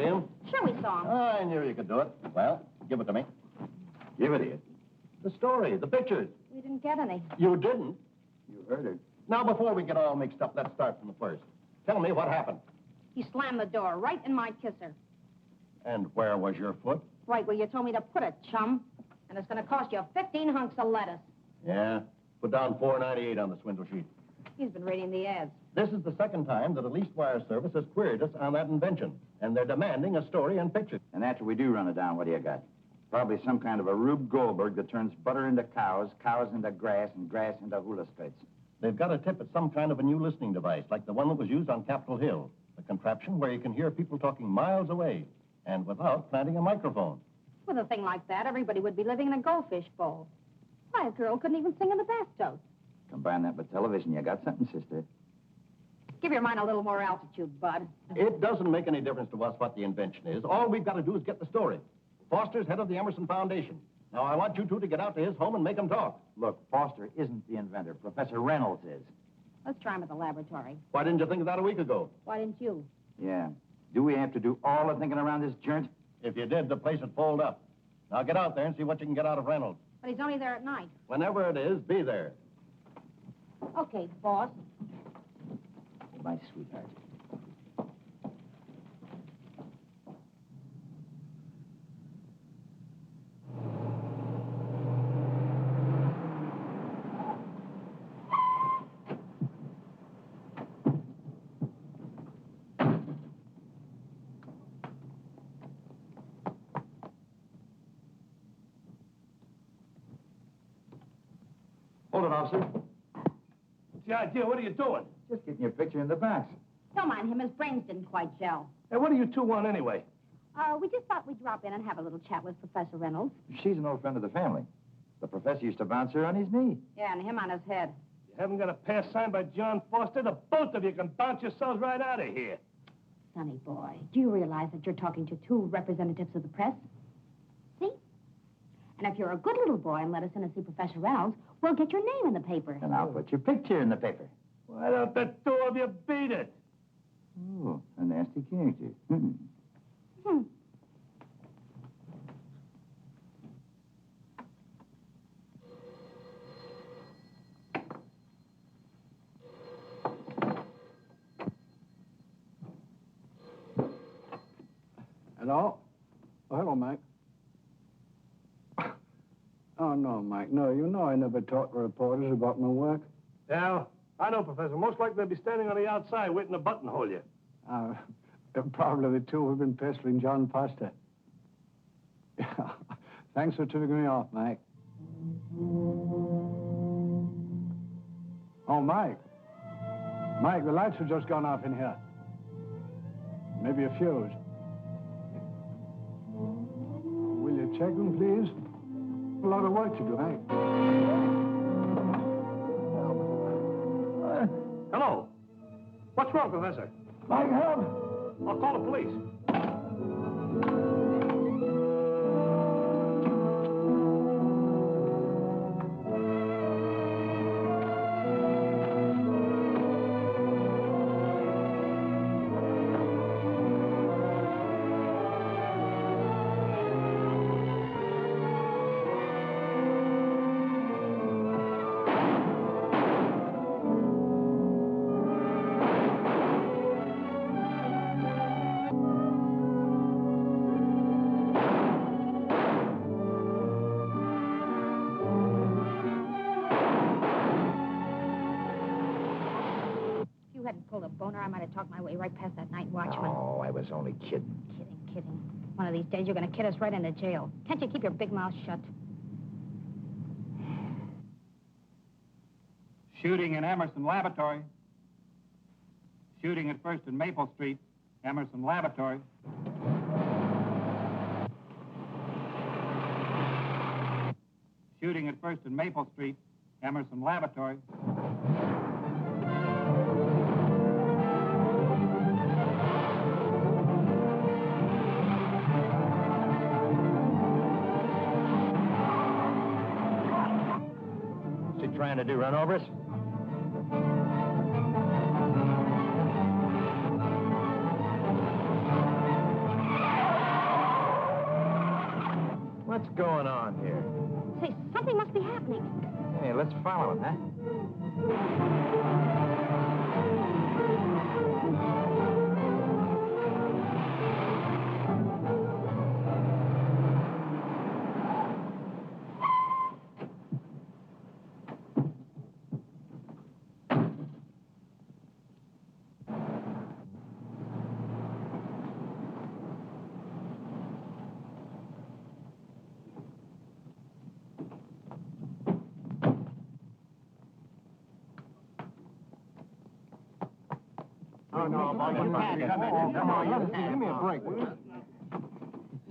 see him? Sure we saw him. I knew you could do it. Well, give it to me. Give it here. The story, the pictures. We didn't get any. You didn't? You heard her. Now, before we get all mixed up, let's start from the first. Tell me what happened. He slammed the door right in my kisser. And where was your foot? Right where you told me to put it, chum. And it's going to cost you 15 hunks of lettuce. Yeah. Put down $4.98 on the swindle sheet. He's been reading the ads. This is the second time that a leased wire service has queried us on that invention. And they're demanding a story and pictures. And after we do run it down, what do you got? Probably some kind of a Rube Goldberg that turns butter into cows, cows into grass, and grass into hula skirts. They've got a tip at some kind of a new listening device, like the one that was used on Capitol Hill. A contraption where you can hear people talking miles away, and without planting a microphone. With a thing like that, everybody would be living in a goldfish bowl. Why, a girl couldn't even sing in the bathtub. Combine that with television, you got something, sister. Give your mind a little more altitude, Bud. It doesn't make any difference to us what the invention is. All we've got to do is get the story. Foster's head of the Emerson Foundation. Now, I want you two to get out to his home and make him talk. Look, Foster isn't the inventor. Professor Reynolds is. Let's try him at the laboratory. Why didn't you think of that a week ago? Why didn't you? Yeah. Do we have to do all the thinking around this joint? If you did, the place would fold up. Now, get out there and see what you can get out of Reynolds. But he's only there at night. Whenever it is, be there. Okay, boss. My sweetheart. Hold it, officer. What's the idea? What are you doing? Just getting your picture in the box. Don't mind him. His brains didn't quite gel. Hey, what do you two want anyway? We just thought we'd drop in and have a little chat with Professor Reynolds. She's an old friend of the family. The professor used to bounce her on his knee. Yeah, and him on his head. You haven't got a pass signed by John Foster? The both of you can bounce yourselves right out of here. Sonny boy, do you realize that you're talking to two representatives of the press? See? And if you're a good little boy and let us in and see Professor Reynolds, we'll get your name in the paper. And I'll put your picture in the paper. Why don't the two of you beat it? Oh, a nasty character. Hmm. Hello? Oh, hello, Mike. Oh, no, Mike. No, you know I never talk to reporters about my work. Yeah, I know, Professor. Most likely they'll be standing on the outside waiting to buttonhole you. Probably the two who've been pestering John Foster. Thanks for tipping me off, Mike. Oh, Mike. Mike, the lights have just gone off in here. Maybe a fuse. Will you check them, please? A lot of work to do, Mike. Hello. What's wrong, Professor? Mike, help! I'll call the police. If you hadn't pulled a boner, I might have talked my way right past that night watchman. Oh, I was only kidding. Kidding. One of these days, you're going to kid us right into jail. Can't you keep your big mouth shut? Shooting in Emerson Laboratory. Shooting at First and Maple Street, Emerson Laboratory. Shooting at First and Maple Street, Emerson Laboratory. What's he trying to do, run over us? What's going on here? Say, something must be happening. Hey, let's follow it, huh? Come on, give me a break, will you?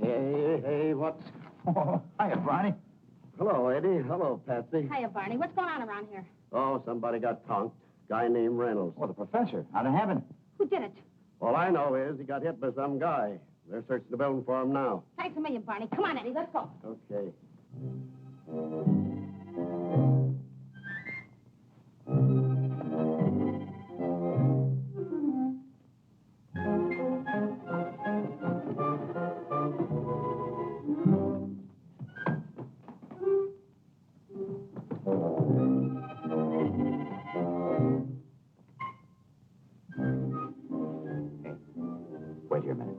Hey, what's... Oh, hiya, Barney. Hello, Eddie. Hello, Patsy. Hiya, Barney. What's going on around here? Oh, somebody got tonked. Guy named Reynolds. Oh, the professor. Out of heaven. Who did it? All I know is he got hit by some guy. They're searching the building for him now. Thanks a million, Barney. Come on, Eddie. Let's go. Okay. Wait here a minute.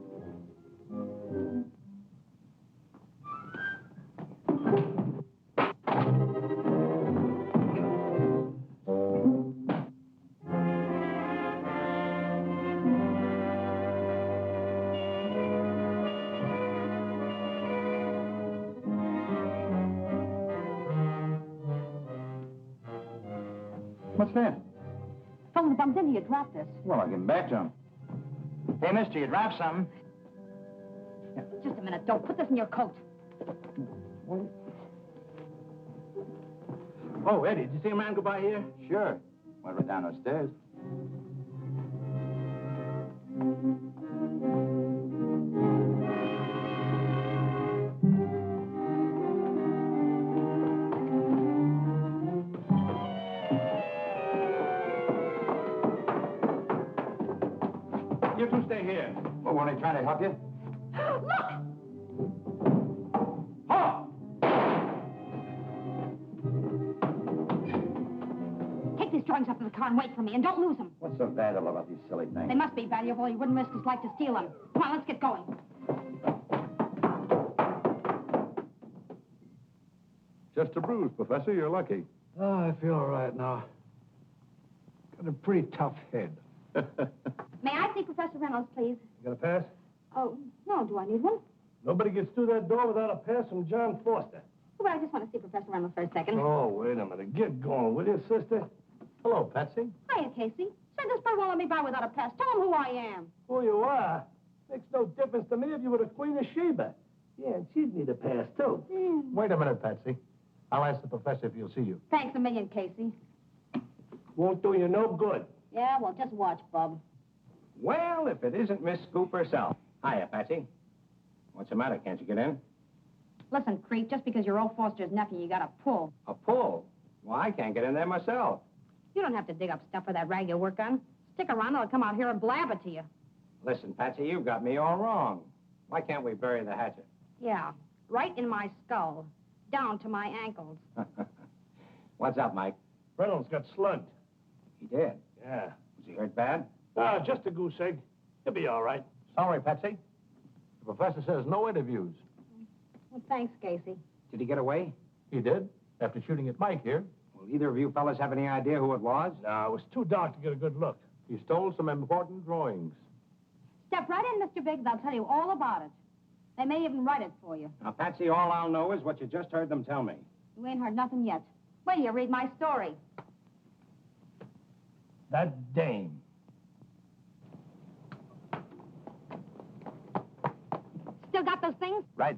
What's that? Fellow who bumped into you dropped this. Well, I'll give him back to him. Hey, mister, you dropped something. Just a minute. Don't put this in your coat. Oh, Eddie, did you see a man go by here? Sure. Went right down those stairs. You two stay here. Well, weren't they trying to help you? Look! Halt! Take these drawings up to the car and wait for me, and don't lose them. What's so valuable about these silly things? They must be valuable. He wouldn't risk his life to steal them. Come on, let's get going. Just a bruise, Professor. You're lucky. Oh, I feel all right now. Got a pretty tough head. May I see Professor Reynolds, please? You got a pass? Oh, no. Do I need one? Nobody gets through that door without a pass from John Foster. Well, I just want to see Professor Reynolds for a second. Oh, wait a minute. Get going, will you, sister? Hello, Patsy. Hiya, Casey. Say, this bird won't let me by without a pass. Tell him who I am. Who you are? Makes no difference to me if you were the Queen of Sheba. Yeah, and she'd need a pass, too. Wait a minute, Patsy. I'll ask the professor if he'll see you. Thanks a million, Casey. Won't do you no good. Yeah, well, just watch, Bub. Well, if it isn't Miss Scoop herself. Hiya, Patsy. What's the matter? Can't you get in? Listen, creep, just because you're old Foster's nephew, you got a pull. A pull? Well, I can't get in there myself. You don't have to dig up stuff for that rag you work on. Stick around, I'll come out here and blab it to you. Listen, Patsy, you've got me all wrong. Why can't we bury the hatchet? Yeah, right in my skull, down to my ankles. What's up, Mike? Reynolds got slugged. He did. Yeah. Was he hurt bad? Ah, just a goose egg. He'll be all right. Sorry, Patsy. The professor says no interviews. Well, thanks, Casey. Did he get away? He did, after shooting at Mike here. Will either of you fellas have any idea who it was? No, it was too dark to get a good look. He stole some important drawings. Step right in, Mr. Biggs. I'll tell you all about it. They may even write it for you. Now, Patsy, all I'll know is what you just heard them tell me. You ain't heard nothing yet. Wait till you read my story. That dame. Still got those things? Right.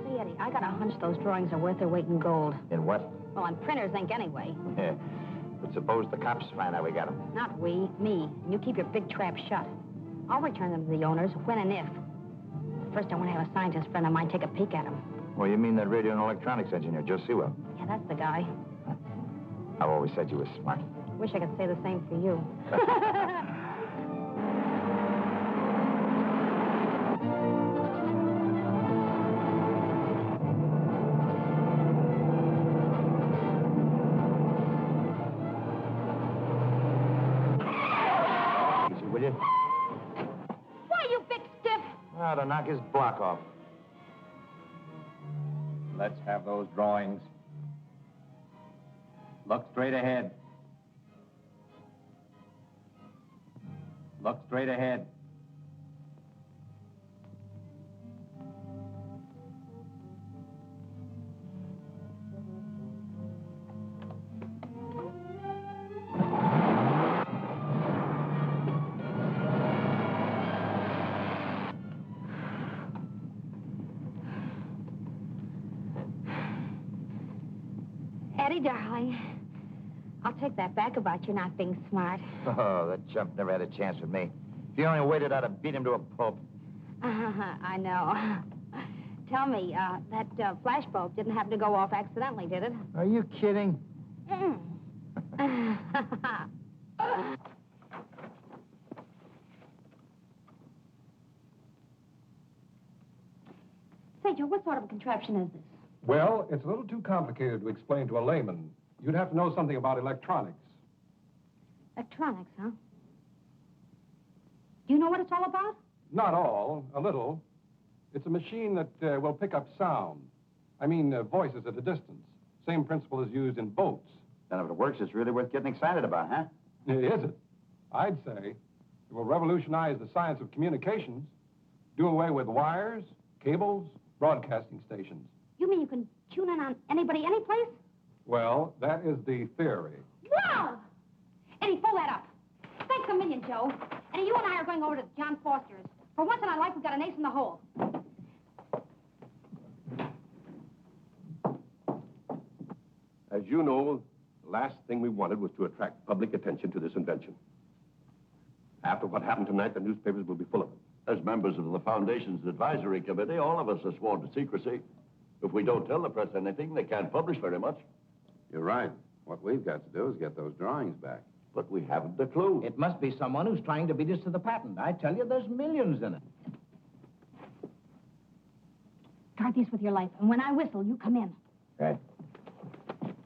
See, Eddie, I got a hunch those drawings are worth their weight in gold. In what? Well, on printer's ink anyway. Yeah. But suppose the cops find out we got them. Not we, me. And you keep your big trap shut. I'll return them to the owners when and if. First, I want to have a scientist friend of mine take a peek at him. Well, you mean that radio and electronics engineer, Joe Sewell? Yeah, that's the guy. I've always said you were smart. Wish I could say the same for you. Easy, will you? Why, you big stiff? Ah, to knock his block off. Let's have those drawings. Look straight ahead. Look straight ahead. Eddie, darling, I'll take that back about you not being smart. Oh, that chump never had a chance with me. If he only waited, I'd have beat him to a pulp. I know. Tell me, that flash bulb didn't happen to go off accidentally, did it? Are you kidding? Say, Joe, what sort of a contraption is this? Well, it's a little too complicated to explain to a layman. You'd have to know something about electronics. Electronics, huh? Do you know what it's all about? Not all, a little. It's a machine that will pick up sound. I mean, voices at a distance. Same principle is used in boats. Then if it works, it's really worth getting excited about, huh? Is it? I'd say it will revolutionize the science of communications, do away with wires, cables, broadcasting stations. You mean you can tune in on anybody, any place? Well, that is the theory. Wow! Eddie, pull that up. Thanks a million, Joe. Eddie, you and I are going over to John Foster's. For once in our life, we've got an ace in the hole. As you know, the last thing we wanted was to attract public attention to this invention. After what happened tonight, the newspapers will be full of it. As members of the Foundation's advisory committee, all of us are sworn to secrecy. If we don't tell the press anything, they can't publish very much. You're right. What we've got to do is get those drawings back. But we haven't a clue. It must be someone who's trying to beat us to the patent. I tell you, there's millions in it. Guard these with your life, and when I whistle, you come in. Right.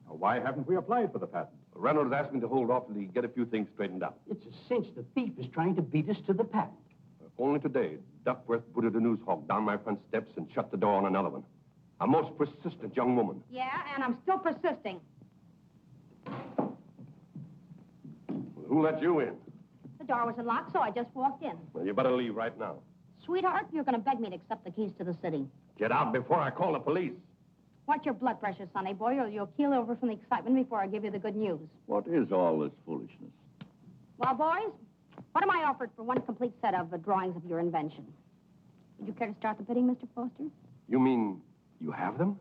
Why haven't we applied for the patent? Reynolds asked me to hold off until he get a few things straightened out. It's a cinch the thief is trying to beat us to the patent. Only today, Duckworth booted a news hawk down my front steps and shut the door on another one. A most persistent young woman. Yeah, and I'm still persisting. Who let you in? The door was unlocked, so I just walked in. Well, you better leave right now. Sweetheart, you're going to beg me to accept the keys to the city. Get out before I call the police. Watch your blood pressure, Sonny boy, or you'll keel over from the excitement before I give you the good news. What is all this foolishness? Well, boys, what am I offered for one complete set of drawings of your invention? Would you care to start the bidding, Mr. Foster? You mean you have them?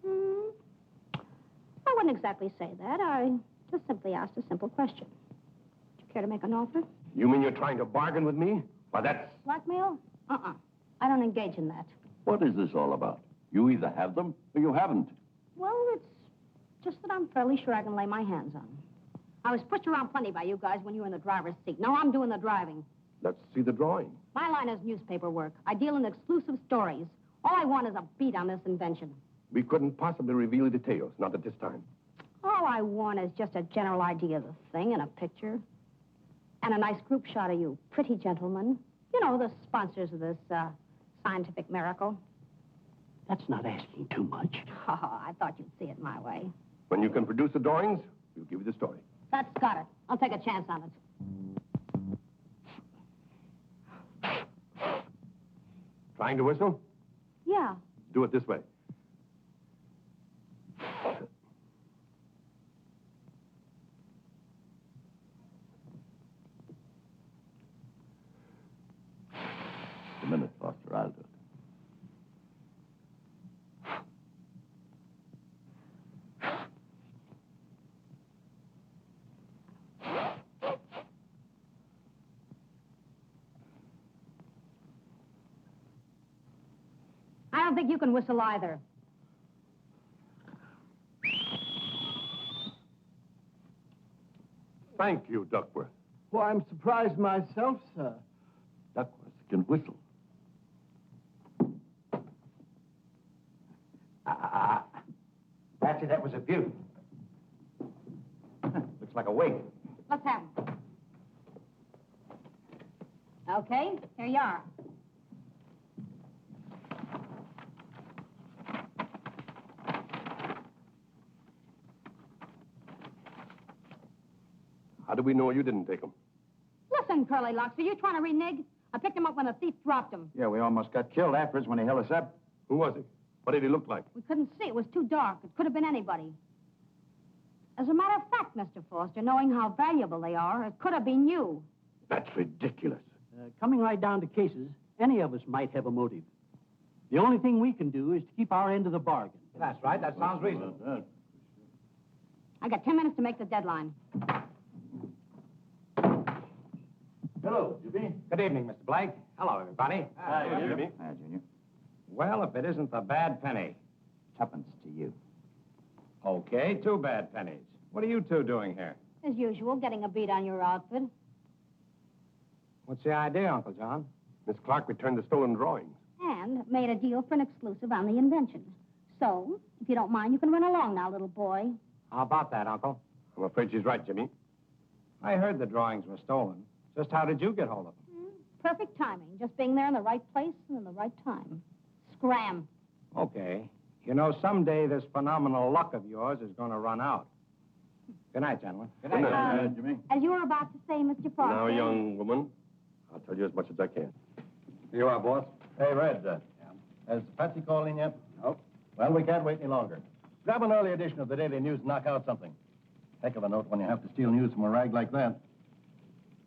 I wouldn't exactly say that. I just simply asked a simple question. Would you care to make an offer? You mean you're trying to bargain with me? Why, that's... Blackmail? I don't engage in that. What is this all about? You either have them or you haven't. Well, it's just that I'm fairly sure I can lay my hands on them. I was pushed around plenty by you guys when you were in the driver's seat. Now I'm doing the driving. Let's see the drawing. My line is newspaper work. I deal in exclusive stories. All I want is a beat on this invention. We couldn't possibly reveal the details, not at this time. All I want is just a general idea of the thing and a picture. And a nice group shot of you, pretty gentlemen. You know, the sponsors of this scientific miracle. That's not asking too much. Oh, I thought you'd see it my way. When you can produce the drawings, we'll give you the story. That's got it. I'll take a chance on it. Trying to whistle? Yeah. Do it this way. A minute, Foster. I'll do it. don't think you can whistle either. Thank you, Duckworth. Well, I'm surprised myself, sir. Duckworth can whistle. Patsy, that was a beaut. Looks like a wig. Let's have 'em. Okay, here you are. How do we know you didn't take them? Listen, Curly Locks, are you trying to renege? I picked him up when the thief dropped him. Yeah, we almost got killed afterwards when he held us up. Who was he? What did he look like? We couldn't see. It was too dark. It could have been anybody. As a matter of fact, Mr. Foster, knowing how valuable they are, it could have been you. That's ridiculous. Coming right down to cases, any of us might have a motive. The only thing we can do is to keep our end of the bargain. That's right. That sounds reasonable. I got 10 minutes to make the deadline. Hello, Jimmy. Good evening, Mr. Blake. Hello, everybody. Hi, Jimmy. Hi, Junior. Well, if it isn't the bad penny. Tuppence to you. Okay, 2 bad pennies. What are you two doing here? As usual, getting a beat on your outfit. What's the idea, Uncle John? Miss Clark returned the stolen drawings. And made a deal for an exclusive on the invention. So, if you don't mind, you can run along now, little boy. How about that, Uncle? I'm afraid she's right, Jimmy. I heard the drawings were stolen. Just how did you get hold of them? Perfect timing. Just being there in the right place and in the right time. Scram. Okay. You know, someday this phenomenal luck of yours is going to run out. Good night, gentlemen. Good night, Jimmy. As you were about to say, Mr. Foster. Now, young woman, I'll tell you as much as I can. Here you are, boss. Hey, Red. Has Patsy called in yet? No. Well, we can't wait any longer. Grab an early edition of the Daily News and knock out something. Heck of a note when you have to steal news from a rag like that.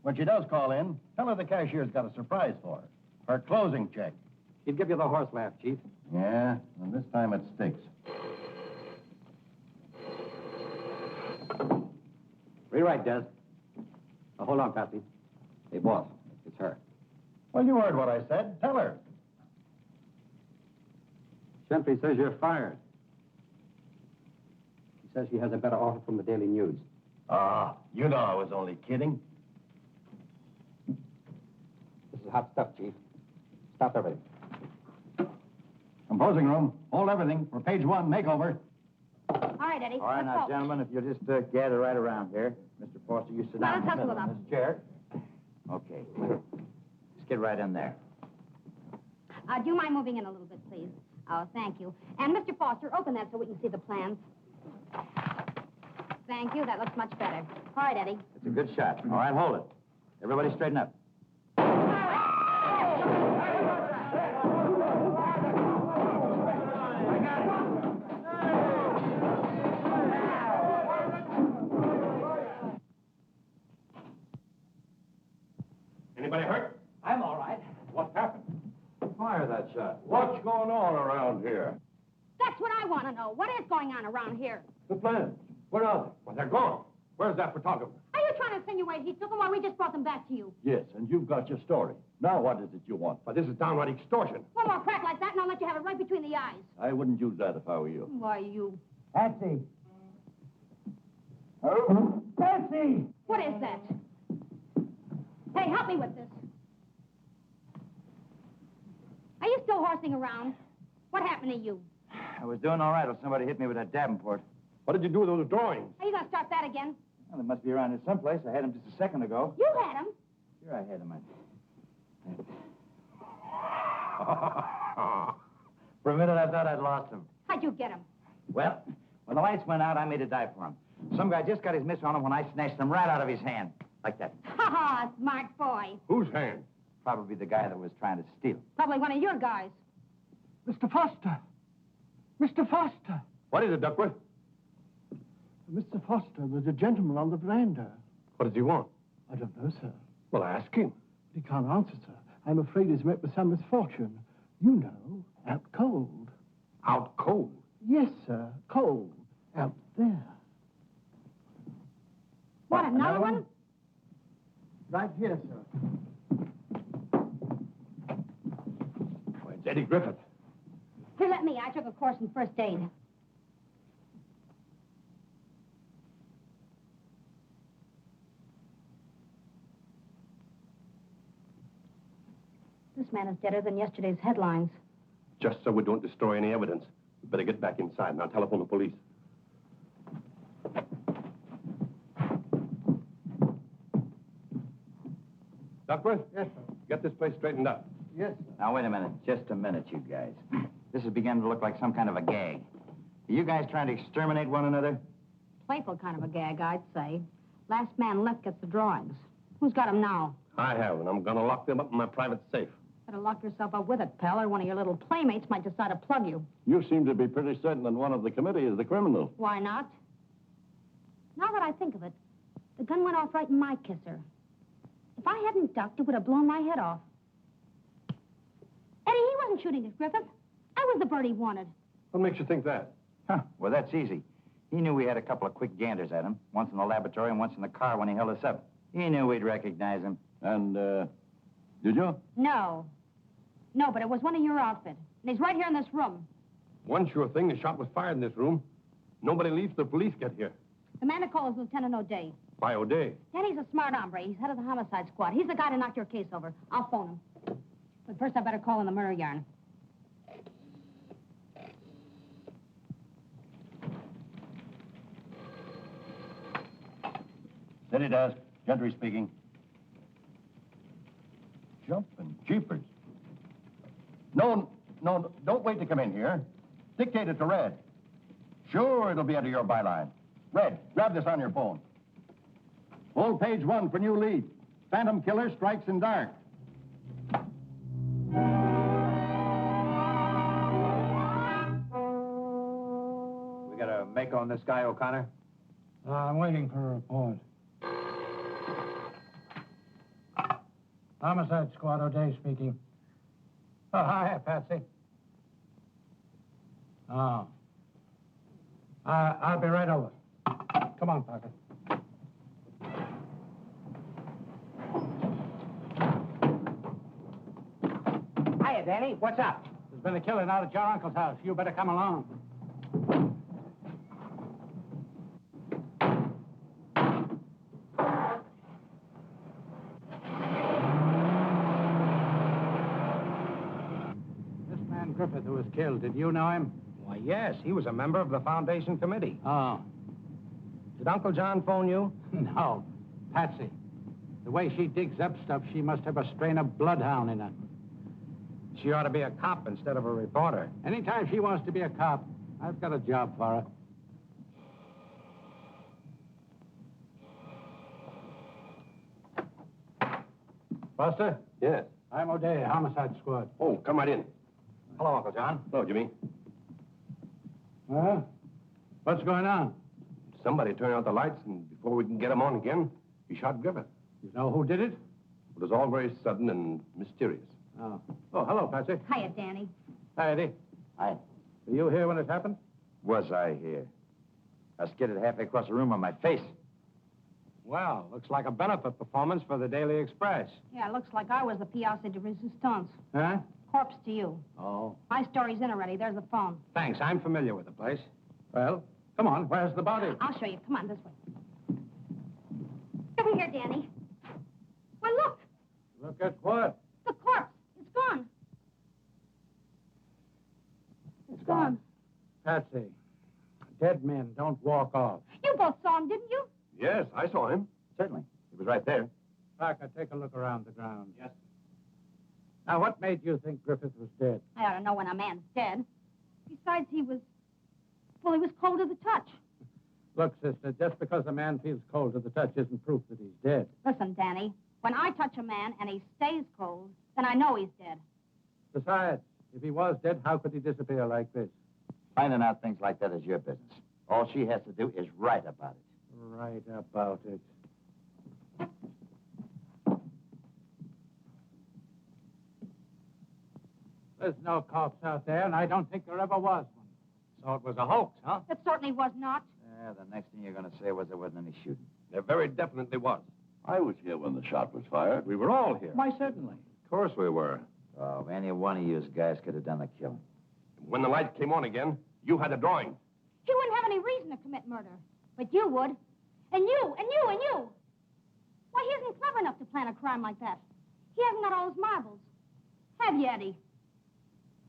When she does call in, tell her the cashier's got a surprise for her. Her closing check. He'd give you the horse laugh, Chief. Yeah, and this time it sticks. Rewrite, Des. Now, hold on, Patsy. Hey, boss, it's her. Well, you heard what I said. Tell her. Gentry says you're fired. She says she has a better offer from the Daily News. Ah, you know I was only kidding. This is hot stuff, Chief. Stop everything. Composing room. Hold everything for page 1 makeover. All right, Eddie. All right, let's now, go. gentlemen, if you'll just gather right around here. Mr. Foster, you sit down in the Let's middle hustle of it this chair. Okay. Just get right in there. Do you mind moving in a little bit, please? Oh, thank you. And, Mr. Foster, open that so we can see the plans. Thank you. That looks much better. All right, Eddie. It's a good shot. All right, hold it. Everybody straighten up. Anybody hurt? I'm all right. What happened? Fire that shot. What's going on around here? That's what I want to know. What is going on around here? The plans. Where are they? Well, they're gone. Where's that photographer? Are you trying to insinuate he took them while we just brought them back to you? Yes, and you've got your story. Now what is it you want? Well, this is downright extortion. One more crack like that, and I'll let you have it right between the eyes. I wouldn't use that if I were you. Why, you... Patsy. Oh? Patsy! What is that? Hey, help me with this. Are you still horsing around? What happened to you? I was doing all right till somebody hit me with that Davenport. What did you do with those drawings? Are you going to start that again? Well, they must be around here someplace. I had them just a second ago. You had them. Sure, I had them. For a minute, I thought I'd lost them. How'd you get them? Well, when the lights went out, I made a dive for him. Some guy just got his miss on him when I snatched them right out of his hand. Like that. Ha-ha, smart boy. Whose hand? Probably the guy that was trying to steal. Probably one of your guys. Mr. Foster. Mr. Foster. What is it, Duckworth? Mr. Foster, there's a gentleman on the veranda. What does he want? I don't know, sir. Well, ask him. He can't answer, sir. I'm afraid he's met with some misfortune. You know, out cold. Out cold? Yes, sir, cold. Out there. What, another one? Right here, sir. Why, it's Eddie Griffith. Here, let me. I took a course in first aid. This man is deader than yesterday's headlines. Just so we don't destroy any evidence, we better get back inside and I'll telephone the police. Duckworth? Yes, sir. Get this place straightened up. Yes, sir. Now, wait a minute. Just a minute, you guys. This is beginning to look like some kind of a gag. Are you guys trying to exterminate one another? Playful kind of a gag, I'd say. Last man left gets the drawings. Who's got 'em now? I have, and I'm going to lock them up in my private safe. Better lock yourself up with it, pal, or one of your little playmates might decide to plug you. You seem to be pretty certain that one of the committee is the criminal. Why not? Now that I think of it, the gun went off right in my kisser. If I hadn't ducked, it would have blown my head off. Eddie, he wasn't shooting at Griffith. I was the bird he wanted. What makes you think that? Huh. Well, that's easy. He knew we had a couple of quick ganders at him, once in the laboratory and once in the car when he held us up. He knew we'd recognize him. And, did you? No. No, but it was one of your outfit. And he's right here in this room. One sure thing, the shot was fired in this room. Nobody leaves till the police get here. The man to call is Lieutenant O'Day. By O'Day. Danny's a smart hombre. He's head of the homicide squad. He's the guy to knock your case over. I'll phone him. But first I better call in the murder yarn. City desk. Gentry speaking. Jumping jeepers. No, don't wait to come in here. Dictate it to Red. Sure, it'll be under your byline. Red, grab this on your phone. Full page 1 for new lead. Phantom killer strikes in dark. We got a make on this guy, O'Connor? I'm waiting for a report. Homicide Squad, O'Day speaking. Oh, hi, Patsy. Oh. I'll be right over. Come on, Parker. Hiya, Danny. What's up? There's been a killing out at your uncle's house. You better come along. This man Griffith who was killed, did you know him? Why, yes. He was a member of the Foundation Committee. Oh. Did Uncle John phone you? No. Patsy. The way she digs up stuff, she must have a strain of bloodhound in her. She ought to be a cop instead of a reporter. Anytime she wants to be a cop, I've got a job for her. Buster? Yes. I'm O'Day, Homicide Squad. Oh, come right in. Hello, Uncle John. Hello, Jimmy. Huh? What's going on? Somebody turned out the lights, and before we can get him on again, he shot Griffith. You know who did it? It was all very sudden and mysterious. Oh. Oh, hello, Patsy. Hiya, Danny. Hi, Eddie. Hi. Were you here when it happened? Was I here? I skidded halfway across the room on my face. Well, looks like a benefit performance for the Daily Express. Yeah, it looks like I was the pièce de résistance. Huh? Corpse to you. Oh. My story's in already. There's the phone. Thanks. I'm familiar with the place. Well, come on. Where's the body? I'll show you. Come on, this way. Over here, Danny. Well, look. Look at what? The corpse. It's gone. It's gone. Patsy, dead men don't walk off. You both saw him, didn't you? Yes, I saw him. Certainly. He was right there. Parker, take a look around the ground. Yes. Now, what made you think Griffith was dead? I ought to know when a man's dead. Besides, he was cold to the touch. Look, sister, just because a man feels cold to the touch isn't proof that he's dead. Listen, Danny, when I touch a man and he stays cold, then I know he's dead. Besides, if he was dead, how could he disappear like this? Finding out things like that is your business. All she has to do is write about it. Right about it. There's no corpse out there, and I don't think there ever was one. So it was a hoax, huh? It certainly was not. Yeah, the next thing you're going to say was there wasn't any shooting. There very definitely was. I was here when the shot was fired. We were all here. Why, certainly. Of course we were. Oh, any one of you guys could have done the killing. When the lights came on again, you had the drawings. He wouldn't have any reason to commit murder. But you would. And you, and you, and you. Why, he isn't clever enough to plan a crime like that. He hasn't got all his marbles. Have you, Eddie?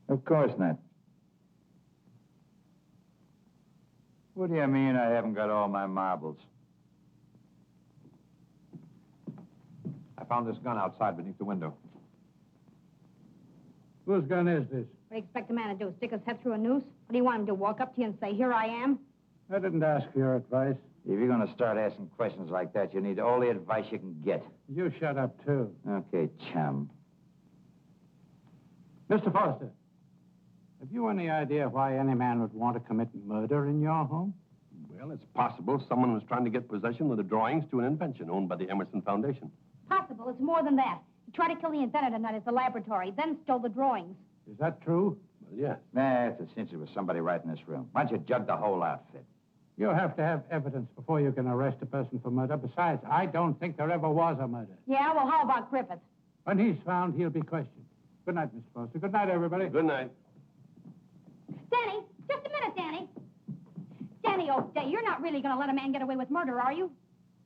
Of course not. What do you mean I haven't got all my marbles? I found this gun outside beneath the window. Whose gun is this? What do you expect a man to do? Stick his head through a noose? What do you want him to walk up to you and say, here I am? I didn't ask for your advice. If you're going to start asking questions like that, you need all the advice you can get. You shut up, too. Okay, chum. Mr. Foster, have you any idea why any man would want to commit murder in your home? Well, it's possible someone was trying to get possession of the drawings to an invention owned by the Emerson Foundation. Possible. It's more than that. He tried to kill the inventor tonight at the laboratory, then stole the drawings. Is that true? Well, yes. Nah, it's a cinch it was somebody right in this room. Why don't you jug the whole outfit? You have to have evidence before you can arrest a person for murder. Besides, I don't think there ever was a murder. Yeah, well, how about Griffith? When he's found, he'll be questioned. Good night, Mr. Foster. Good night, everybody. Good night. Danny, just a minute, Danny. Danny O'Day, you're not really going to let a man get away with murder, are you?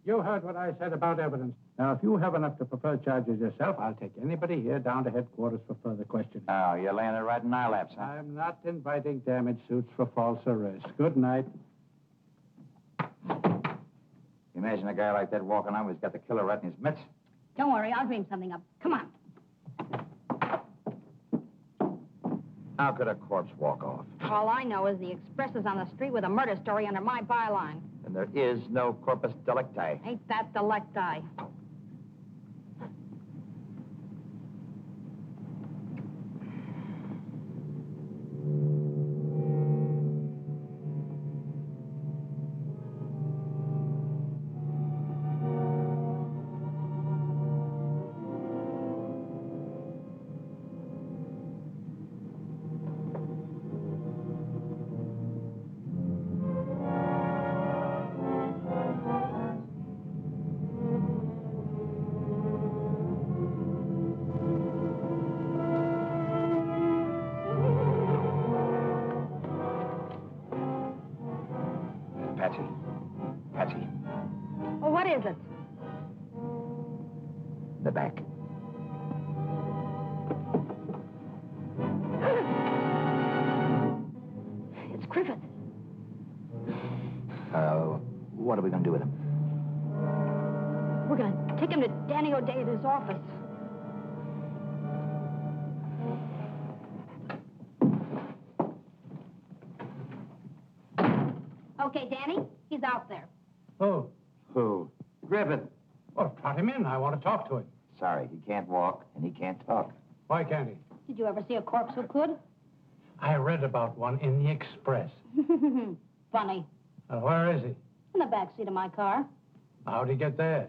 You heard what I said about evidence. Now, if you have enough to prefer charges yourself, I'll take anybody here down to headquarters for further questioning. Oh, you're laying it right in our laps, huh? I'm not inviting damage suits for false arrest. Good night. Imagine a guy like that walking on who's got the killer right in his mitts. Don't worry, I'll dream something up. Come on. How could a corpse walk off? All I know is the Express is on the street with a murder story under my byline. And there is no corpus delicti. Ain't that delecti? Patsy. Well, what is it? The back. It's Griffith. What are we going to do with him? We're going to take him to Danny O'Day at his office. Okay, Danny, he's out there. Who? Who? Griffith. Well, trot him in. I want to talk to him. Sorry, he can't walk and he can't talk. Why can't he? Did you ever see a corpse who could? I read about one in the Express. Funny. Where is he? In the back seat of my car. How'd he get there?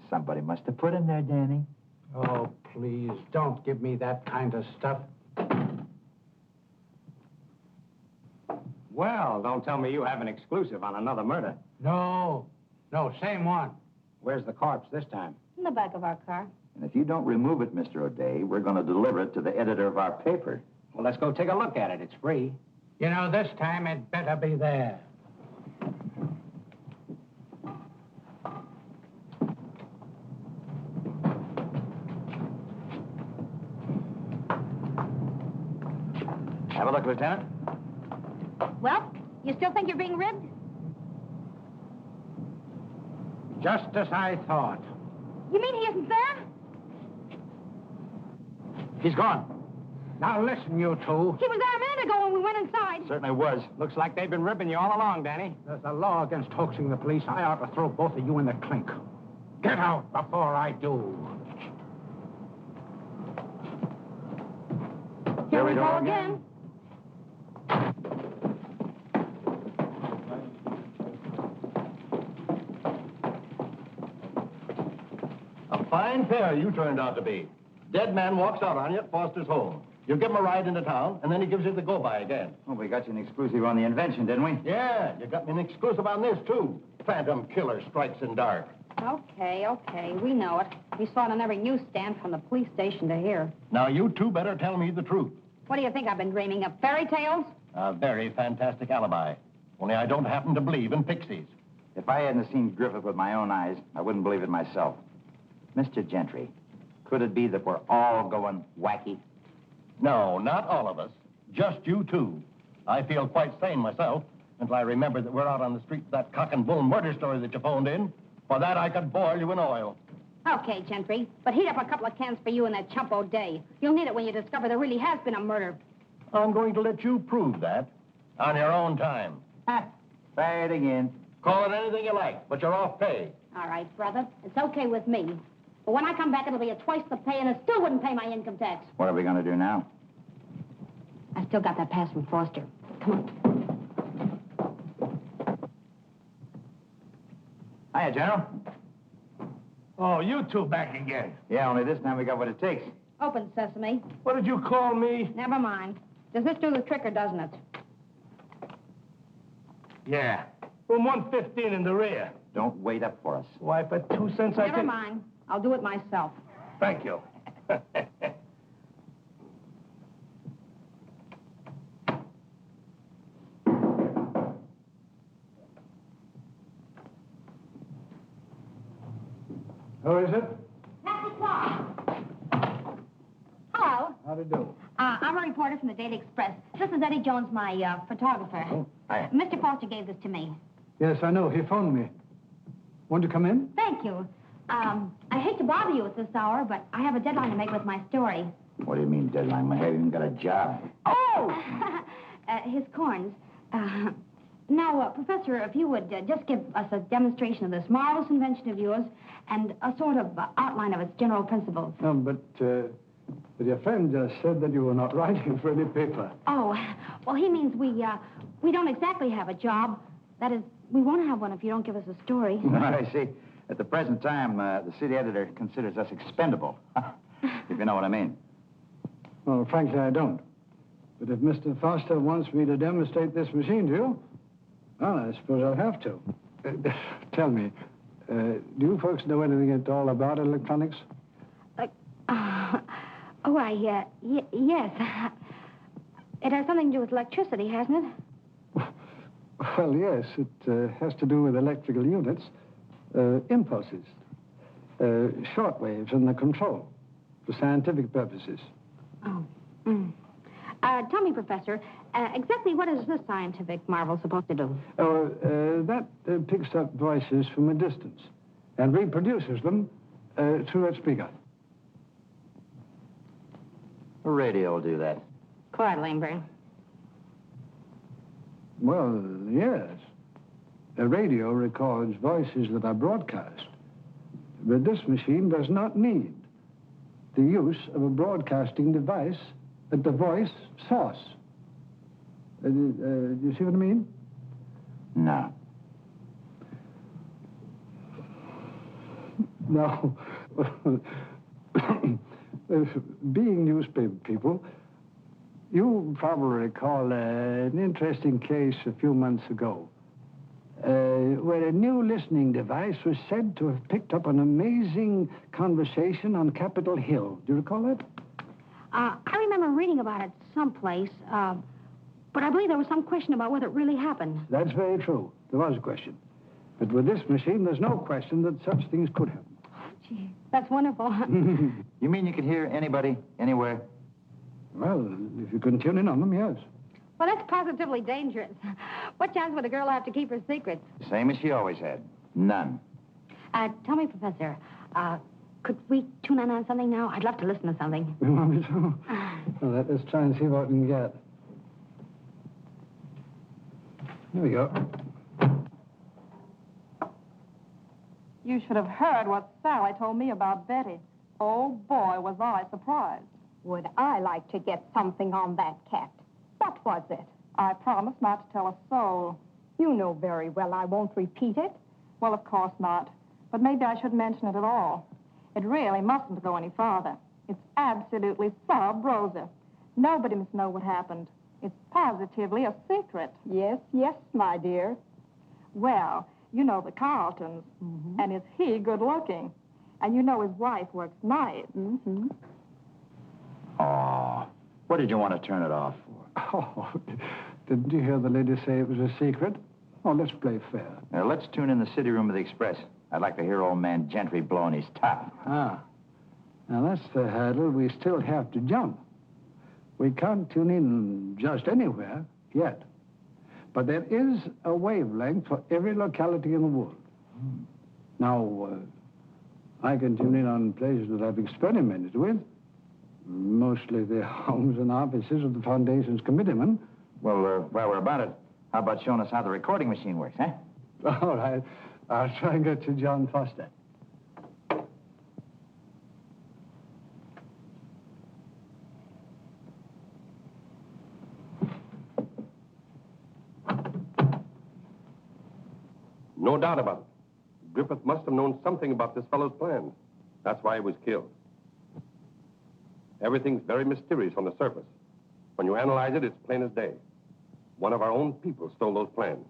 Somebody must have put him there, Danny. Oh, please, don't give me that kind of stuff. Well, don't tell me you have an exclusive on another murder. No, same one. Where's the corpse this time? In the back of our car. And if you don't remove it, Mr. O'Day, we're going to deliver it to the editor of our paper. Well, let's go take a look at it. It's free. You know, this time it better be there. Have a look, Lieutenant. Well, you still think you're being ribbed? Just as I thought. You mean he isn't there? He's gone. Now listen, you two. He was there a minute ago when we went inside. Certainly was. Looks like they've been ribbing you all along, Danny. There's a law against hoaxing the police. I ought to throw both of you in the clink. Get out before I do. Here we go again. A fine pair you turned out to be. Dead man walks out on you at Foster's home. You give him a ride into town, and then he gives you the go-by again. Well, we got you an exclusive on the invention, didn't we? Yeah, you got me an exclusive on this, too. Phantom Killer Strikes in Dark. Okay, we know it. We saw it on every newsstand from the police station to here. Now, you two better tell me the truth. What do you think I've been dreaming of? Fairy tales? A very fantastic alibi. Only I don't happen to believe in pixies. If I hadn't seen Griffith with my own eyes, I wouldn't believe it myself. Mr. Gentry, could it be that we're all going wacky? No, not all of us. Just you two. I feel quite sane myself until I remember that we're out on the street with that cock and bull murder story that you phoned in. For that, I could boil you in oil. Okay, Gentry, but heat up a couple of cans for you and that chump O'Day. You'll need it when you discover there really has been a murder. I'm going to let you prove that on your own time. Try it again. Call it anything you like, but you're off pay. All right, brother. It's okay with me. But when I come back, it'll be at twice the pay, and it still wouldn't pay my income tax. What are we going to do now? I still got that pass from Foster. Come on. Hiya, General. Oh, you two back again. Yeah, only this time we got what it takes. Open sesame. What did you call me? Never mind. Does this do the trick or doesn't it? Yeah. Room 115 in the rear. Don't wait up for us. Why, for 2 cents I Never can... mind. I'll do it myself. Thank you. Who is it? Patsy Clark. Hello. How do you do? I'm a reporter from the Daily Express. This is Eddie Jones, my photographer. Oh, hiya. Mr. Foster gave this to me. Yes, I know. He phoned me. Want to come in? Thank you. I hate to bother you at this hour, but I have a deadline to make with my story. What do you mean, deadline? I haven't even got a job. Oh! His corns. Now, Professor, if you would just give us a demonstration of this marvelous invention of yours and a sort of outline of its general principles. No, but your friend just said that you were not writing for any paper. Oh, well, he means we don't exactly have a job. That is, we won't have one if you don't give us a story. I see. At the present time, the city editor considers us expendable. If you know what I mean. Well, frankly, I don't. But if Mr. Foster wants me to demonstrate this machine to you, well, I suppose I'll have to. Tell me, do you folks know anything at all about electronics? Yes. It has something to do with electricity, hasn't it? Well, yes, it has to do with electrical units, impulses, short waves and the control for scientific purposes. Oh. Tell me, Professor, exactly what is this scientific marvel supposed to do? That picks up voices from a distance and reproduces them through a speaker. A radio will do that. Quite, Lindbergh. Well, yes. A radio records voices that are broadcast. But this machine does not need the use of a broadcasting device at the voice source. Do you see what I mean? No. No. Being newspaper people, you probably recall an interesting case a few months ago where a new listening device was said to have picked up an amazing conversation on Capitol Hill. Do you recall that? I remember reading about it someplace, but I believe there was some question about whether it really happened. That's very true. There was a question. But with this machine, there's no question that such things could happen. Gee, that's wonderful. You mean you could hear anybody, anywhere? Well, if you can tune in on them, yes. Well, that's positively dangerous. What chance would a girl have to keep her secrets? Same as she always had. None. Tell me, Professor, could we tune in on something now? I'd love to listen to something. You want me to? Well, let's try and see what we can get. Here we go. You should have heard what Sally told me about Betty. Oh, boy, was I surprised. Would I like to get something on that cat? What was it? I promised not to tell a soul. You know very well I won't repeat it. Well, of course not. But maybe I shouldn't mention it at all. It really mustn't go any farther. It's absolutely sub rosa. Nobody must know what happened. It's positively a secret. Yes, yes, my dear. Well, you know the Carltons. Mm-hmm. And is he good looking? And you know his wife works nights. Mm-hmm. Oh, What did you want to turn it off for? Oh, didn't you hear the lady say it was a secret? Oh, let's play fair. Now, let's tune in the city room of the Express. I'd like to hear old man Gentry blowing his top. Ah. Now, that's the hurdle we still have to jump. We can't tune in just anywhere yet. But there is a wavelength for every locality in the world. Now, I can tune in on places that I've experimented with. Mostly the homes and offices of the Foundation's committeemen. Well, while we're about it, how about showing us how the recording machine works, huh? All right. I'll try and get to John Foster. No doubt about it. Griffith must have known something about this fellow's plan. That's why he was killed. Everything's very mysterious on the surface. When you analyze it, it's plain as day. One of our own people stole those plans.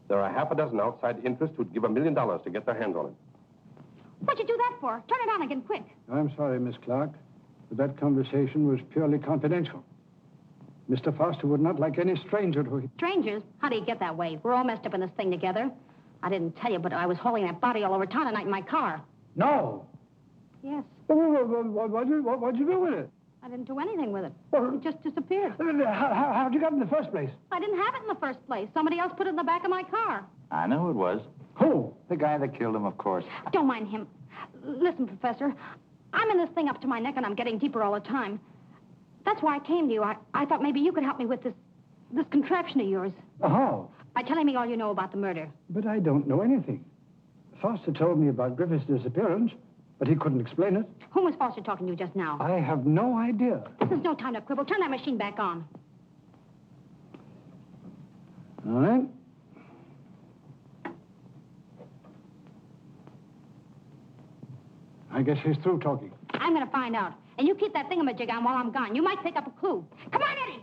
There are half a dozen outside interests who'd give $1 million to get their hands on it. What'd you do that for? Turn it on again, quick. I'm sorry, Miss Clark, but that conversation was purely confidential. Mr. Foster would not like any stranger to... Strangers? How do you get that way? We're all messed up in this thing together. I didn't tell you, but I was hauling that body all over town tonight in my car. No. Yes. What'd you do with it? I didn't do anything with it. It just disappeared. How'd you get it in the first place? I didn't have it in the first place. Somebody else put it in the back of my car. I know who it was. Who? The guy that killed him, of course. Don't mind him. Listen, Professor, I'm in this thing up to my neck and I'm getting deeper all the time. That's why I came to you. I thought maybe you could help me with this contraption of yours. Oh. By telling me all you know about the murder. But I don't know anything. Foster told me about Griffith's disappearance, but he couldn't explain it. Whom was Foster talking to just now? I have no idea. There's no time to quibble. Turn that machine back on. All right. I guess he's through talking. I'm going to find out. And you keep that thingamajig on while I'm gone. You might pick up a clue. Come on, Eddie!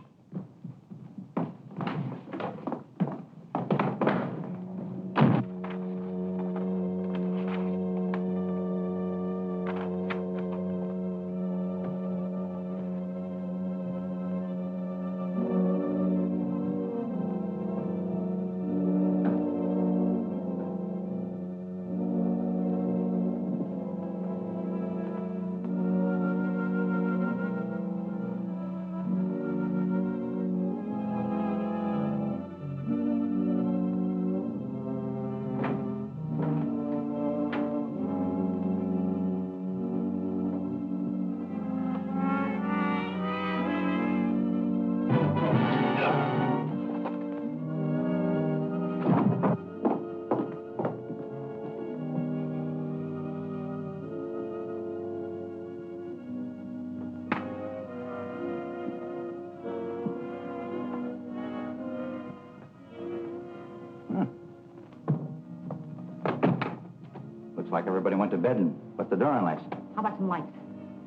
Looks like everybody went to bed and put the door on last night. How about some lights?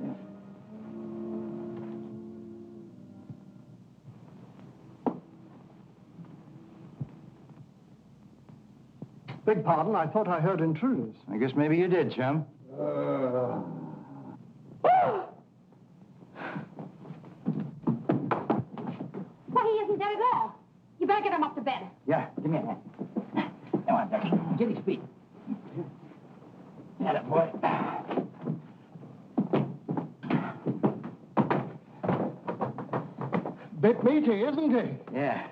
Yeah. Beg pardon, I thought I heard intruders. I guess maybe you did, chum. Well, he isn't dead at all. You better get him up to bed. Yeah, give me a hand. Come on, Ducky. Get his feet. Get it, boy. Bit meaty, isn't he? Yeah.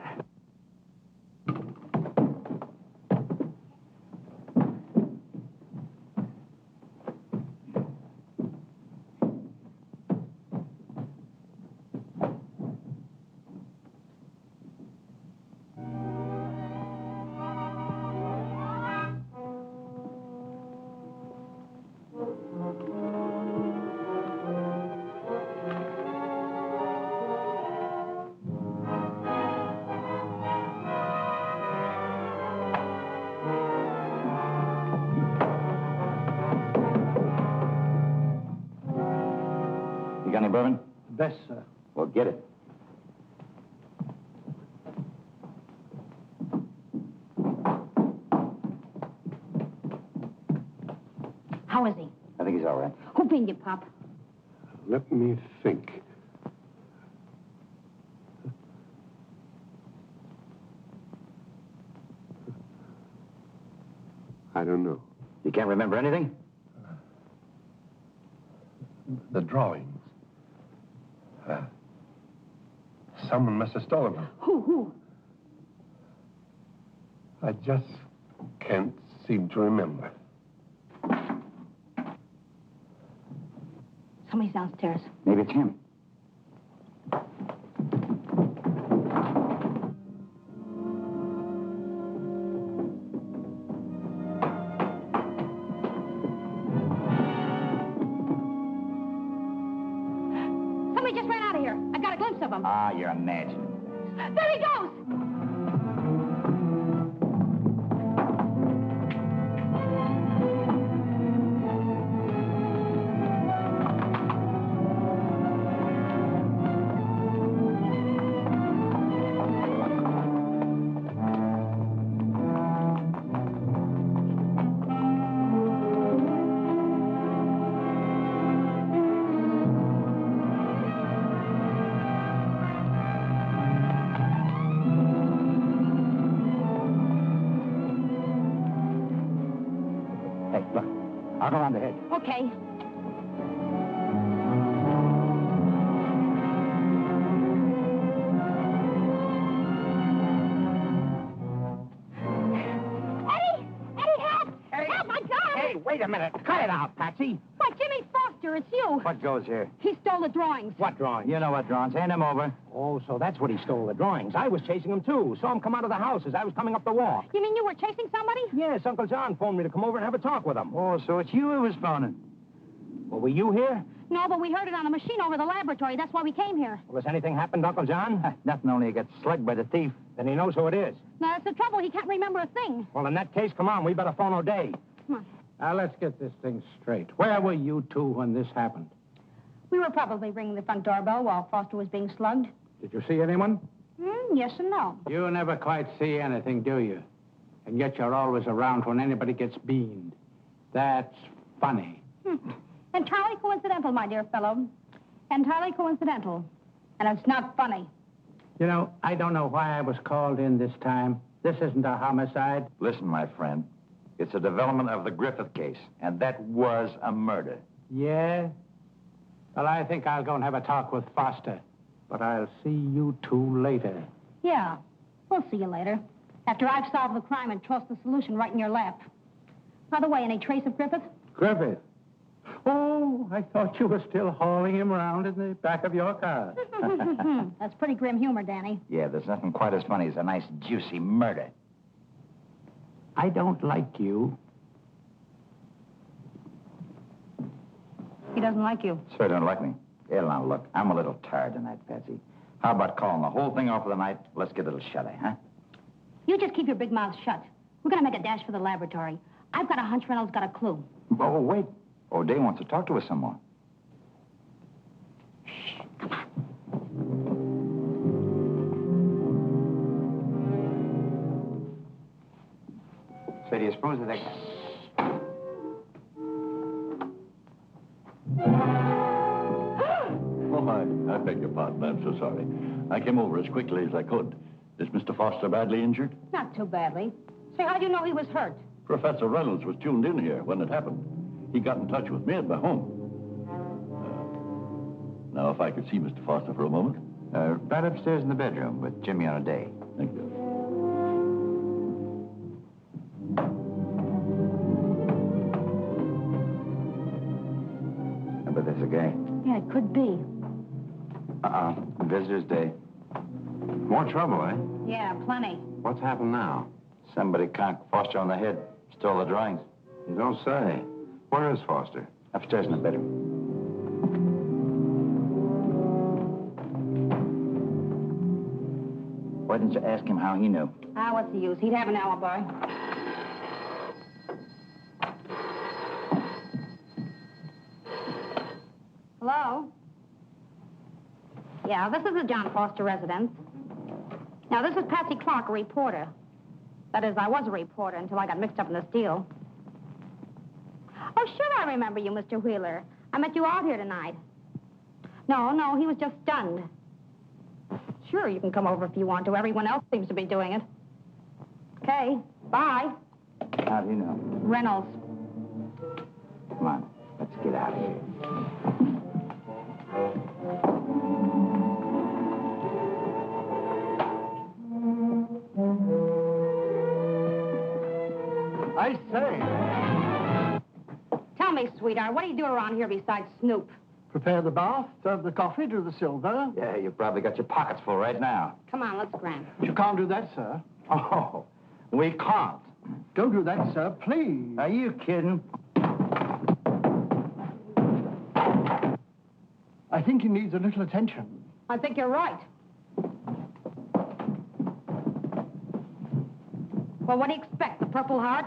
You got any bourbon? Best, sir. Well, get it. How is he? I think he's all right. Who pinned you, Pop? Let me think. can't remember anything? The drawings. Someone must have stolen them. Who? I just can't seem to remember. Somebody's downstairs. Maybe it's him. Somebody just ran out of here. I got a glimpse of him. Ah, you're imagining. There he goes! Hey, look. I'll go around the hedge. Okay. Eddie! Eddie, help! Help, my God! Hey, wait a minute. Cut it out, Patsy. Why, Jimmy Foster, it's you. What goes here? He stole the drawings. What drawings? You know what drawings. Hand them over. Oh, so that's what he stole, the drawings. I was chasing him, too. Saw him come out of the house as I was coming up the walk. You mean you were chasing somebody? Yes, Uncle John phoned me to come over and have a talk with him. Oh, so it's you who was phoning. Well, were you here? No, but we heard it on the machine over the laboratory. That's why we came here. Well, has anything happened, Uncle John? Nothing, only he got slugged by the thief. Then he knows who it is. Now, that's the trouble. He can't remember a thing. Well, in that case, come on. We better phone O'Day. Come on. Now, let's get this thing straight. Where were you two when this happened? We were probably ringing the front doorbell while Foster was being slugged. Did you see anyone? Yes and no. You never quite see anything, do you? And yet you're always around when anybody gets beamed. That's funny. Entirely coincidental, my dear fellow. Entirely coincidental. And it's not funny. You know, I don't know why I was called in this time. This isn't a homicide. Listen, my friend. It's a development of the Griffith case, and that was a murder. Yeah? Well, I think I'll go and have a talk with Foster. But I'll see you two later. Yeah. We'll see you later. After I've solved the crime and tossed the solution right in your lap. By the way, any trace of Griffith? Griffith? Oh, I thought you were still hauling him around in the back of your car. That's pretty grim humor, Danny. Yeah, there's nothing quite as funny as a nice, juicy murder. I don't like you. He doesn't like you. Sir, don't like me. Yeah, now, look, I'm a little tired tonight, Patsy. How about calling the whole thing off for the night? Let's get a little shut-eye, huh? You just keep your big mouth shut. We're going to make a dash for the laboratory. I've got a hunch Reynolds got a clue. Oh, wait. O'Day wants to talk to us some more. Come on. So do you suppose that they... Oh, I beg your pardon. I'm so sorry. I came over as quickly as I could. Is Mr. Foster badly injured? Not too badly. Say, how do you know he was hurt? Professor Reynolds was tuned in here when it happened. He got in touch with me at my home. Now, if I could see Mr. Foster for a moment. Right upstairs in the bedroom with Jimmy on O'Day. Thank you. But there's a guy. Yeah, it could be. Visitor's day. More trouble, eh? Yeah, plenty. What's happened now? Somebody conked Foster on the head. Stole the drawings. You don't say. Where is Foster? Upstairs in the bedroom. Why didn't you ask him how he knew? Ah, what's the use? He'd have an alibi. Hello? Yeah, this is the John Foster residence. Now, this is Patsy Clark, a reporter. That is, I was a reporter until I got mixed up in this deal. Oh, sure, I remember you, Mr. Wheeler. I met you out here tonight. No, he was just stunned. Sure, you can come over if you want to. Everyone else seems to be doing it. Okay, bye. How do you know? Reynolds. Come on, let's get out of here. I say, Tell me, sweetheart, what do you do around here besides snoop? prepare the bath, serve the coffee, do the silver. Yeah, you probably got your pockets full right now. Come on, let's scram. You can't do that, sir. Oh, we can't. Don't do that, sir, please. Are you kidding? I think he needs a little attention. I think you're right. Well, what do you expect, the Purple Heart?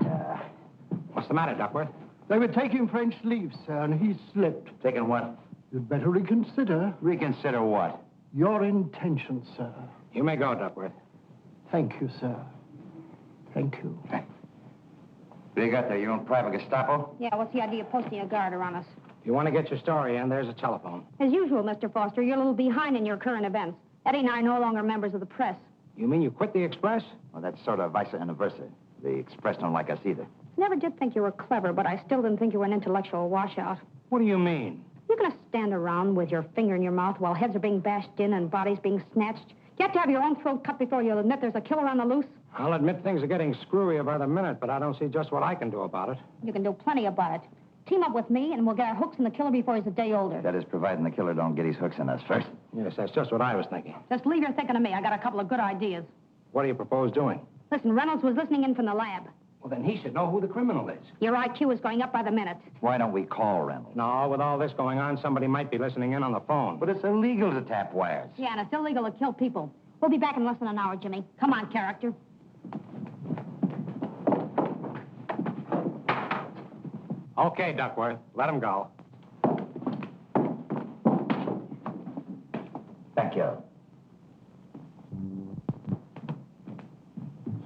What's the matter, Duckworth? They were taking French leave, sir, and he slipped. Taking what? You'd better reconsider Reconsider what? your intentions, sir. You may go, Duckworth. Thank you, sir. Thank you. What do you got there? Your own private Gestapo? Yeah, what's the idea of posting a guard around us? If you want to get your story in, there's a telephone. As usual, Mr. Foster, you're a little behind in your current events. Eddie and I are no longer members of the press. You mean you quit the Express? Well, that's sort of vice versa. The Express don't like us either. Never did think you were clever, but I still didn't think you were an intellectual washout. What do you mean? You're going to stand around with your finger in your mouth while heads are being bashed in and bodies being snatched? You have to have your own throat cut before you'll admit there's a killer on the loose? I'll admit things are getting screwier by the minute, but I don't see just what I can do about it. You can do plenty about it. Team up with me, and we'll get our hooks in the killer before he's a day older. That is, providing the killer don't get his hooks in us first. Yes, that's just what I was thinking. Just leave your thinking to me. I got a couple of good ideas. What do you propose doing? Listen, Reynolds was listening in from the lab. Well, then he should know who the criminal is. Your IQ is going up by the minute. Why don't we call Reynolds? No, with all this going on, somebody might be listening in on the phone. But it's illegal to tap wires. Yeah, and it's illegal to kill people. We'll be back in less than an hour, Jimmy. Come on, character. Okay, Duckworth, let him go. Thank you.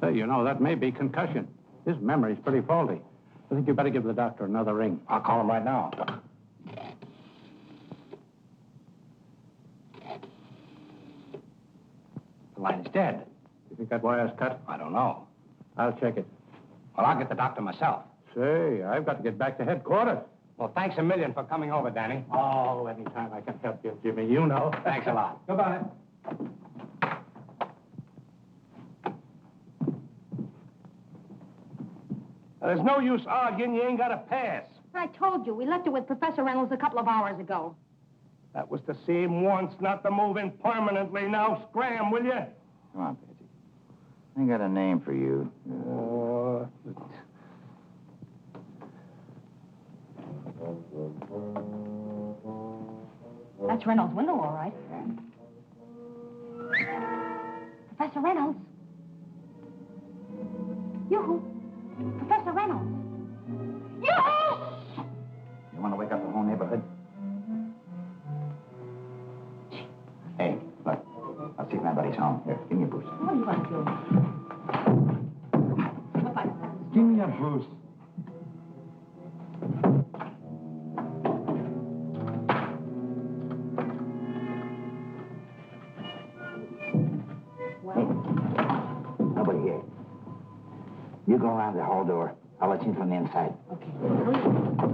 Say, you know, that may be concussion. His memory's pretty faulty. I think you better give the doctor another ring. I'll call him right now. The line is dead. You think that wire's cut? I don't know. I'll check it. Well, I'll get the doctor myself. Say, I've got to get back to headquarters. Well, thanks a million for coming over, Danny. Oh, anytime I can help you, Jimmy, you know. Thanks a lot. Goodbye. There's no use arguing. You ain't got a pass. I told you, we left it with Professor Reynolds a couple of hours ago. That was to see him once, not to move in permanently. Now scram, will you? Come on, Patsy. I got a name for you. That's Reynolds' window, all right. Professor Reynolds. Yoo-hoo. Professor Reynolds. Yoo-hoo! You want to wake up the whole neighborhood? Hey, look. I'll see if anybody's home. Here, give me a boost. What are you going to do? Look like Give me a boost. Nobody here. You go around the hall door. I'll let you in from the inside. Okay.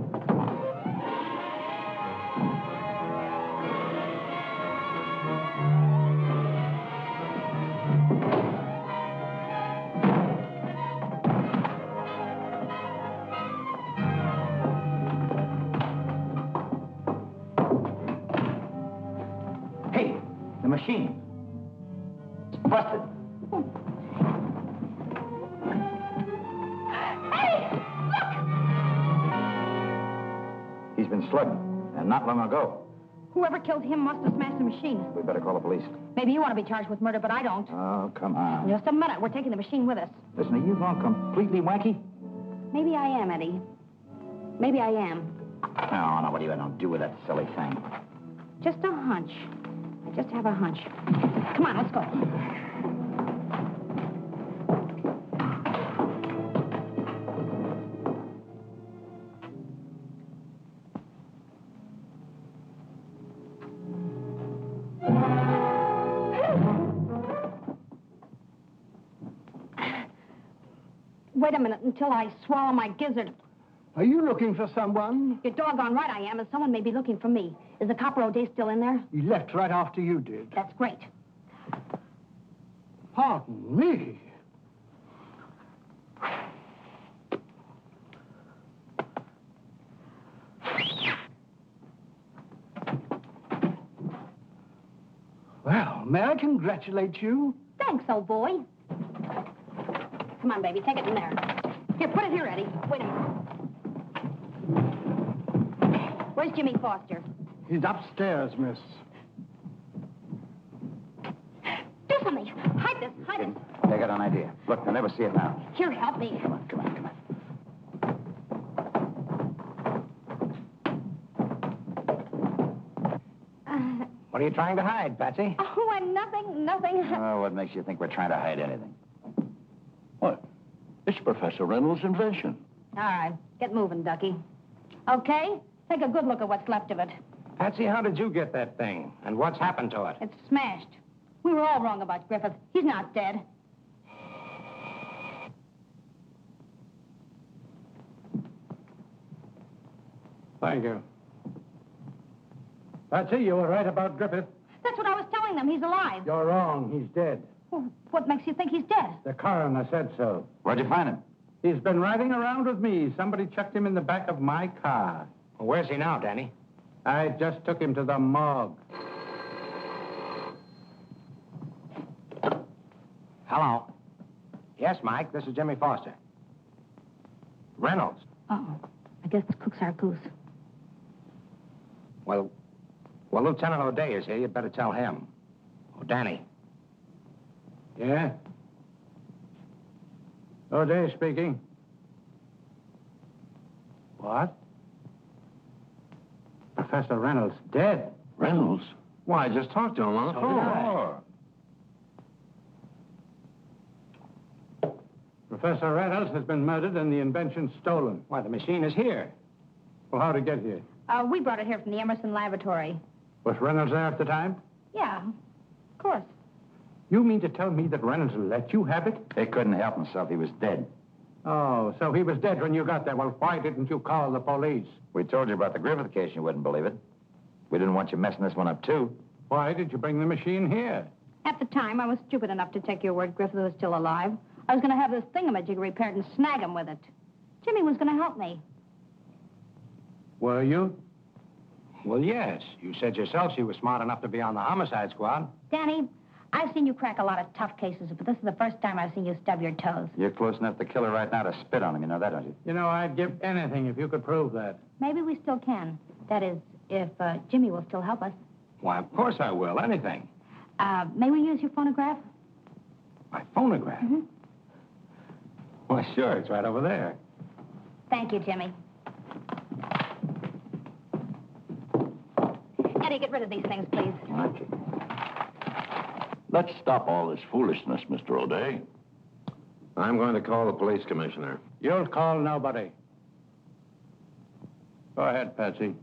Hey, the machine. It's busted. He's been slugged, and not long ago. Whoever killed him must have smashed the machine. We better call the police. Maybe you want to be charged with murder, but I don't. Oh, come on. Just a minute. We're taking the machine with us. Listen, are you gone completely wacky? Maybe I am, Eddie. Maybe I am. No, no, what do you want to do with that silly thing? Just a hunch. I just have a hunch. Come on, let's go. Wait a minute until I swallow my gizzard. Are you looking for someone? You're doggone right I am, and someone may be looking for me. Is the copper O'Day still in there? He left right after you did. That's great. Pardon me. Well, may I congratulate you? Thanks, old boy. Come on, baby, take it in there. Here, put it here, Eddie. Wait a minute. Where's Jimmy Foster? He's upstairs, miss. Do something. Hide this. They got an idea. Look, they'll never see it now. Here, help me. Come on. What are you trying to hide, Patsy? Oh, I'm nothing. Oh, what makes you think we're trying to hide anything? What? It's Professor Reynolds' invention. All right, get moving, Ducky. Okay, take a good look at what's left of it. Patsy, how did you get that thing? And what's happened to it? It's smashed. We were all wrong about Griffith. He's not dead. Thank you. Patsy, you were right about Griffith. That's what I was telling them. He's alive. You're wrong. He's dead. Well, what makes you think he's dead? The coroner said so. Where'd you find him? He's been riding around with me. Somebody chucked him in the back of my car. Well, where's he now, Danny? I just took him to the morgue. Hello. Yes, Mike, this is Jimmy Foster. Reynolds. Uh-oh. I guess it's Cook's our goose. Well, Lieutenant O'Day is here. You'd better tell him. Oh, Danny. Yeah? O'Day speaking. What? Professor Reynolds dead. Reynolds? Why, I just talked to him on the phone. Professor Reynolds has been murdered and the invention stolen. Why, the machine is here. Well, how'd it get here? We brought it here from the Emerson Laboratory. Was Reynolds there at the time? Yeah, of course. You mean to tell me that Reynolds let you have it? He couldn't help himself. He was dead. Oh, so he was dead when you got there. Well, why didn't you call the police? We told you about the Griffith case, you wouldn't believe it. We didn't want you messing this one up, too. Why did you bring the machine here? At the time, I was stupid enough to take your word Griffith was still alive. I was going to have this thingamajig repaired and snag him with it. Jimmy was going to help me. Were you? Well, yes. You said yourself she was smart enough to be on the homicide squad. Danny, I've seen you crack a lot of tough cases, but this is the first time I've seen you stub your toes. You're close enough to kill her right now to spit on him. You know that, don't you? You know, I'd give anything if you could prove that. Maybe we still can. That is, if Jimmy will still help us. Why, of course I will. Anything. May we use your phonograph? My phonograph? Mm-hmm. Why, sure. It's right over there. Thank you, Jimmy. Eddie, get rid of these things, please. Let's stop all this foolishness, Mr. O'Day. I'm going to call the police commissioner. You'll call nobody. Go ahead, Patsy.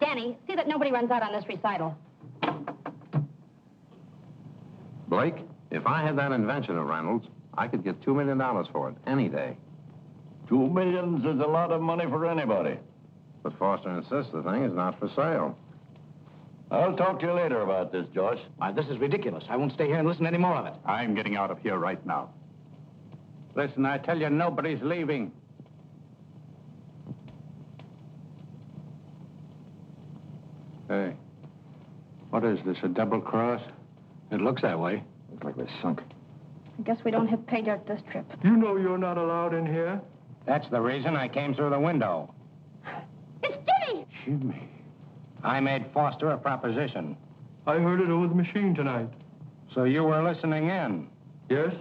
Danny, see that nobody runs out on this recital. Blake, if I had that invention of Reynolds, I could get $2 million for it any day. $2 million is a lot of money for anybody. But Foster insists the thing is not for sale. I'll talk to you later about this, Joyce. Why, this is ridiculous. I won't stay here and listen to any more of it. I'm getting out of here right now. Listen, I tell you, nobody's leaving. Hey, what is this, a double cross? It looks that way. Looks like we're sunk. I guess we don't have pay dirt this trip. You know you're not allowed in here. That's the reason I came through the window. It's Jimmy! Jimmy. I made Foster a proposition. I heard it over the machine tonight. So you were listening in? Yes,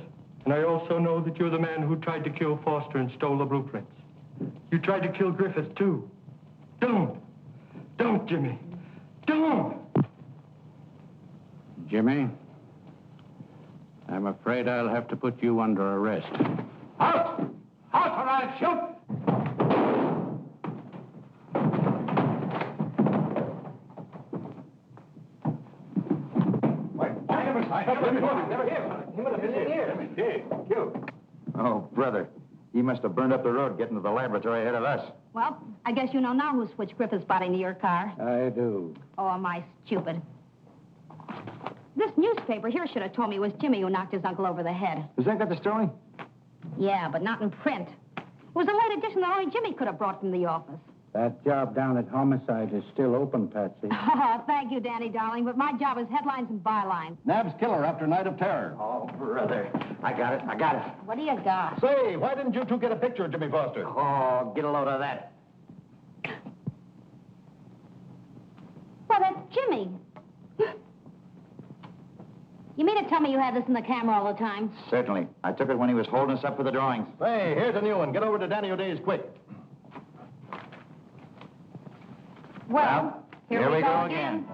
and I also know that you're the man who tried to kill Foster and stole the blueprints. You tried to kill Griffith, too. Don't. Don't, Jimmy. Don't! Jimmy, I'm afraid I'll have to put you under arrest. Halt! Halt or I'll shoot! Oh, brother. He must have burned up the road getting to the laboratory ahead of us. Well, I guess you know now who switched Griffith's body into your car. I do. Oh, am I stupid? This newspaper here should have told me it was Jimmy who knocked his uncle over the head. Has that got the story? Yeah, but not in print. It was a late edition that only Jimmy could have brought from the office. That job down at Homicide is still open, Patsy. Oh, thank you, Danny, darling, but my job is headlines and bylines. Nab's killer after a night of terror. Oh, brother. I got it. What do you got? Say, why didn't you two get a picture of Jimmy Foster? Oh, get a load of that. Well, that's Jimmy. You mean to tell me you had this in the camera all the time? Certainly. I took it when he was holding us up for the drawings. Hey, here's a new one. Get over to Danny O'Day's quick. Well, Here we go again.